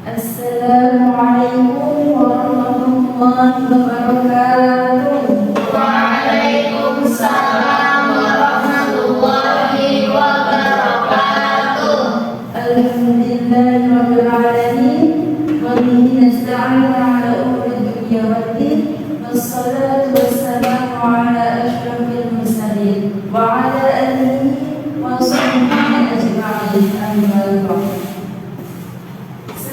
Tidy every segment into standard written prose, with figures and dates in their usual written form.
Assalamualaikum warahmatullahi wabarakatuh. Waalaikumsalam warahmatullahi wabarakatuh. Alhamdulillahirabbil alamin wa bihi nasta'inu 'ala umuri dunya waddin. Wassalatu wassalamu 'ala asyrafil mursalin wa 'ala alihi wa sahbihi ajma'in. Amma ba'd.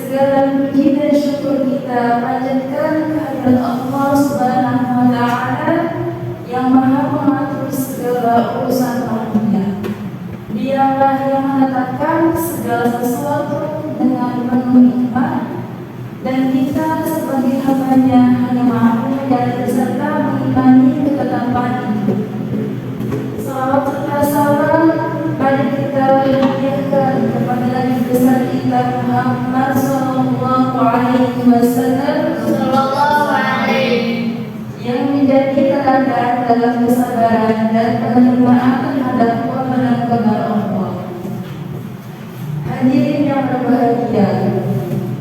Segala puji dan syukur kita panjatkan kehadirat Allah Subhanahu wa Ta'ala yang Maha mengatur segala urusan manusia. Dialah yang menetapkan segala sesuatu dengan penuh hikmah, dan kita sebagai hamba-Nya hanya mampu dan berserta mengimani ketetapan itu. Salawat serta salam pada kita hadiahkan kepada Nabi besar kita Muhammad sallallahu alaihi wasallam yang menjadi teladan dalam kesabaran dan penerimaan terhadap kebenaran Allah. Hadirin yang berbahagia,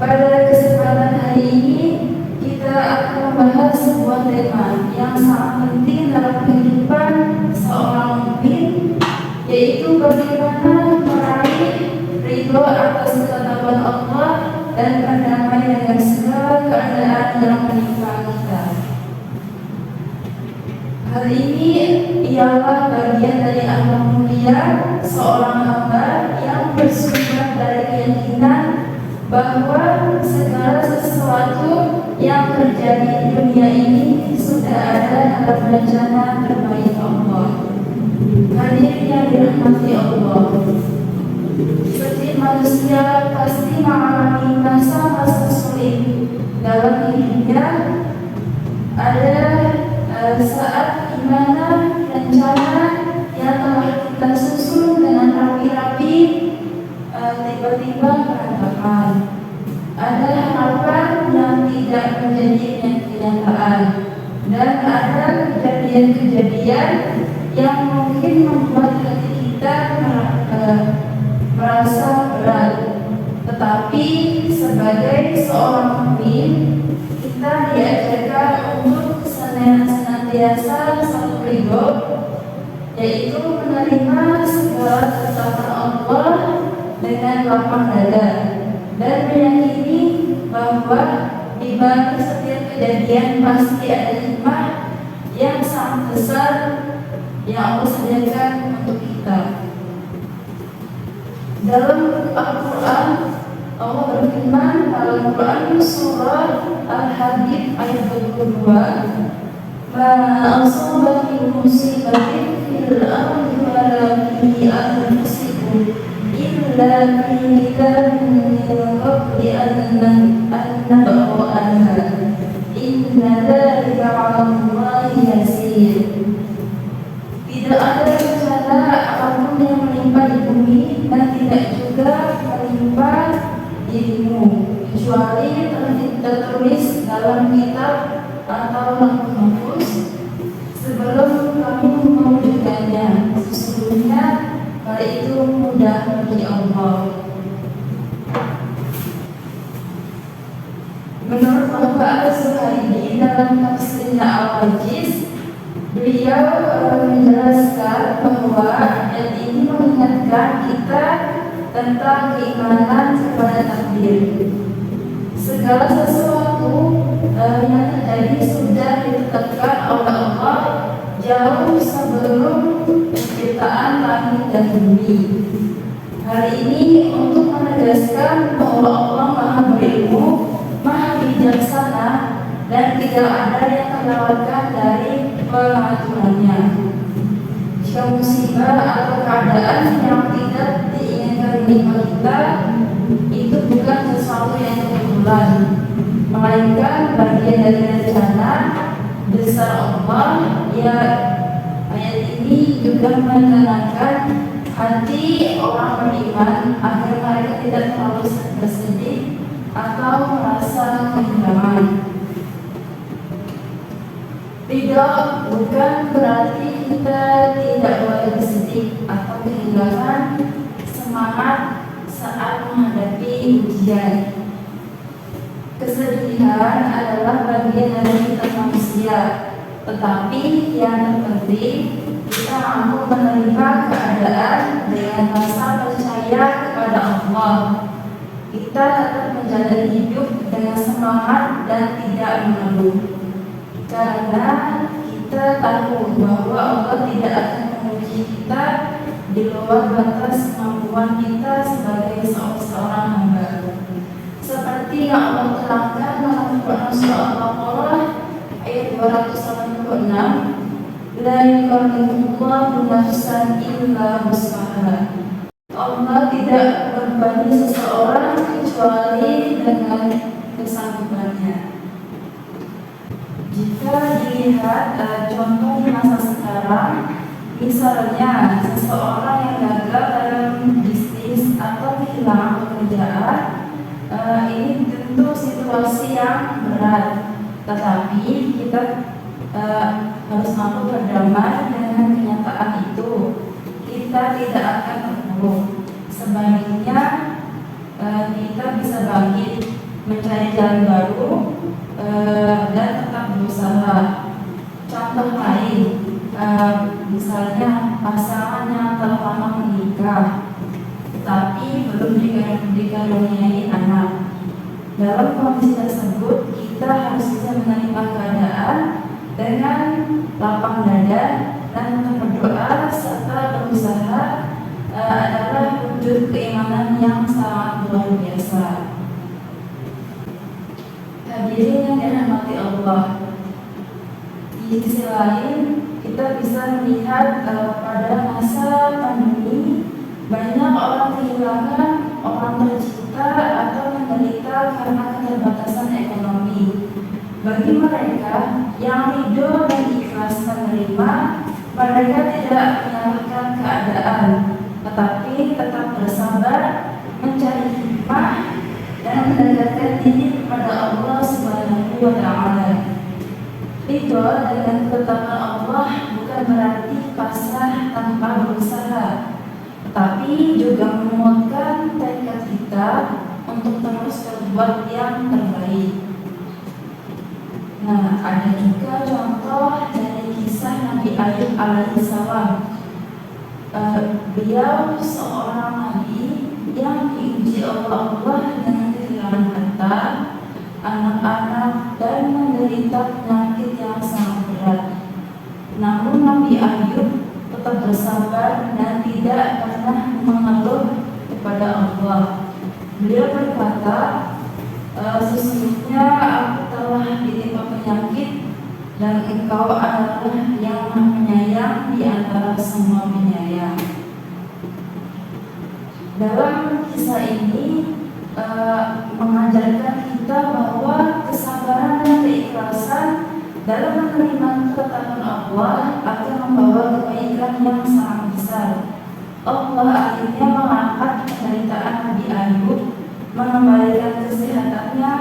pada kesempatan hari ini kita akan membahas sebuah tema yang sangat penting dalam kehidupan seorang mukmin, yaitu bagaimana meraih ridho atas ketetapan Allah dan berdamai dengan segala keadaan yang menimpa kita. Hal ini ialah bagian dari amal mulia seorang hamba yang bersumber dari keyakinan bahwa segala sesuatu yang terjadi di dunia ini sudah ada dalam rencana terbaik Allah. Hadirin yang dirahmati Allah, setiap manusia pasti mengalami masa-masa sulit dalam hidupnya. Ada saat di mana rencana yang telah kita susun dengan rapi-rapi tiba-tiba berantakan. Ada harapan yang tidak menjadi kenyataan, dan ada kejadian-kejadian yang mungkin membuat hati kita merasa berat. Tetapi sebagai seorang mukmin, kita diajarkan untuk senantiasa satu ridho, yaitu menerima segala ketetapan Allah dengan lapang dada dan meyakini bahwa di balik setiap kejadian pasti ada hikmah yang sangat besar yang Allah sediakan untuk kita. Dalam Al-Quran, Allah berfirman dalam Quran surah Al-Hadid ayat 22, "Ma asaba min musibatin fil ardi wala fi anfusikum illa fi kitabin min qabli an nabra'aha inna dzalika 'ala Allahi yasir." Tidak ada bencana apapun yang menimpa di bumi dan tidak juga menimpa dirimu kecuali tertulis dalam kitab atau lauh mahfuz sebelum kami mewujudkannya. Sesungguhnya hal itu mudah bagi Allah. Menurut Bapak Al-Zuhairi dalam tafsirnya Al-Wajiz, beliau menjelaskan bahwa ayat ini mengingatkan kita tentang keimanan kepada takdir. Segala sesuatu yang terjadi sudah ditetapkan oleh Allah jauh sebelum penciptaan langit dan bumi. Hal ini untuk menegaskan bahwa Allah Maha berilmu, Maha bijaksana, dan tidak ada yang terlewatkan dari pengaturannya. Jika musibah atau keadaan yang tidak diinginkan menimpa kita, itu bukan sesuatu yang kebetulan, melainkan bagian dari rencana besar Allah. Ya, ayat ini juga menenangkan hati orang beriman agar mereka tidak terlalu bersedih atau merasa kehilangan. Tidak, bukan berarti kita tidak boleh bersedih atau kehilangan semangat saat menghadapi ujian. Kesedihan adalah bagian dari kita manusia, tetapi yang terpenting kita mampu menerima keadaan dengan rasa percaya kepada Allah. Kita tetap menjalani hidup dengan semangat dan tidak mengeluh, karena kita tahu bahwa Allah tidak akan menguji kita di luar batas kemampuan kita sebagai seorang hamba. Seperti yang Allah terangkan dalam Quran surah Al-Baqarah ayat 286, la yukallifullahu nafsan illa wus'aha. Allah tidak membebani seseorang kecuali dengan kesanggupannya. Jika dilihat contoh di masa sekarang, misalnya seseorang yang gagal dalam bisnis atau kehilangan pekerjaan, ini tentu situasi yang berat, tetapi kita harus mampu berdamai dengan kenyataan itu. Kita tidak akan terpuruk. Sebaliknya kita bisa bangkit, mencari jalan baru, dan tetap berusaha. Contoh lain, misalnya pasangan yang telah lama menikah tapi belum dikaruniai anak. Dalam kondisi tersebut, kita harus bisa menerima keadaan dengan lapang dada dan berdoa serta berusaha adalah wujud keimanan yang sangat luar biasa. Hadirin yang dirahmati Allah, di sisi lain kita bisa melihat pada masa pandemi banyak orang kehilangan orang tercinta atau menderita karena keterbatasan ekonomi. Bagi mereka yang ridho dan ikhlas menerima, mereka tidak menyalahkan keadaan, tetapi tetap bersabar, mencari hikmah, dan mendekatkan diri kepada Allah Subhanahu wa Ta'ala. Ridho dengan ketetapan Allah bukan berarti pasrah tanpa berusaha, tapi juga menguatkan tekad kita untuk terus berbuat yang terbaik. Nah, ada juga contoh dari kisah Nabi Ayub alaihissalam. Beliau seorang nabi yang diuji Allah dengan kehilangan harta, anak-anak, dan menderita penyakit yang sangat berat. Namun Nabi Ayub tetap bersabar dan tidak pernah mengeluh kepada Allah. Beliau berkata, sesungguhnya aku telah ditimpa penyakit dan Engkau adalah yang Maha Penyayang di antara semua penyayang. Dalam kisah ini mengajarkan kita bahwa kesabaran dan keikhlasan dalam menerima ketetapan Allah akan membawa kebaikan yang sangat besar. Allah akhirnya mengangkat penderitaan Nabi Ayub, mengembalikan kesehatannya,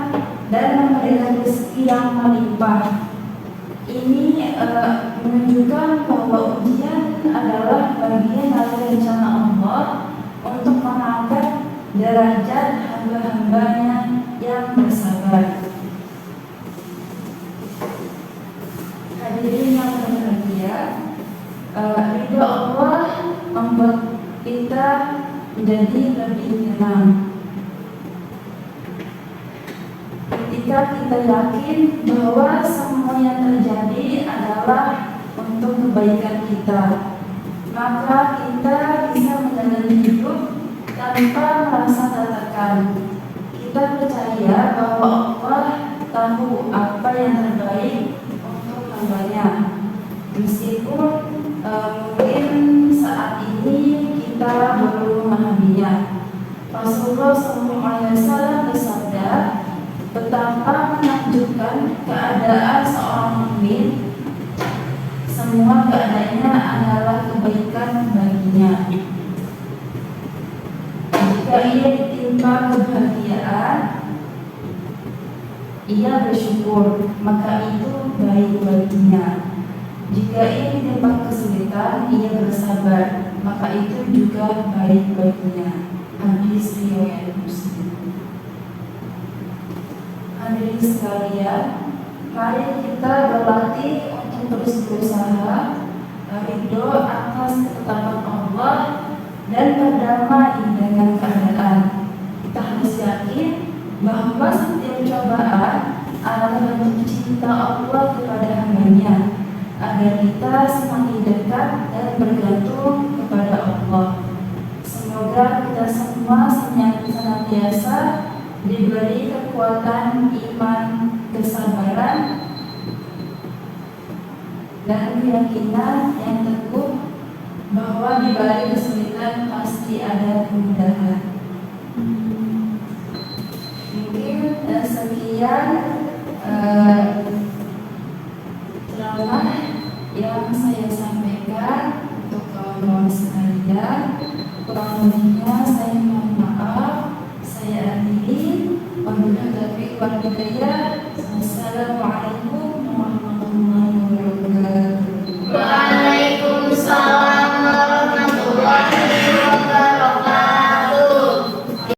dan memberikan rezeki yang melimpah. Ini menunjukkan bahwa ujian adalah bagian dari rencana Allah untuk mengangkat derajat hamba-hambanya yang bersabar. Hadirin yang berbahagia, ridho Allah membuat kita menjadi lebih tenang. Ketika kita yakin bahwa semua yang terjadi adalah untuk kebaikan kita, maka kita bisa menjalani hidup tanpa merasa tertekan. Kita percaya bahwa Allah tahu apa yang terbaik untuk hambanya. Meskipun mungkin saat ini kita belum memahaminya. Rasulullah SAW bersabda, betapa menakjubkan keadaan seorang mukmin, semua keadaannya adalah kebaikan baginya. Jika ia ditimpa kebahagiaan, ia bersyukur, maka itu baik baginya. Jika ia ditimpa kesulitan, ia bersabar, maka itu juga baik baginya. Hadis riwayat Muslim. Hadirin sekalian, mari kita berlatih untuk terus berusaha ridho atas ketetapan Allah dan berdamai dengan keadaan. Kita harus yakin bahwa setiap cobaan adalah bentuk cinta Allah kepada hamba-Nya, agar kita semakin dekat dan bergantung kepada Allah. Semoga kita semua senantiasa diberi kekuatan iman, kesabaran, dan keyakinan yang teguh bahwa di balik kesulitan pasti ada kemudahan. Mungkin sekian ceramah yang saya sampaikan untuk kawan-kawan sekalian. Kurang lebihnya saya mohon maaf. Saya akhiri. Wabillahi taufiq wal hidayah.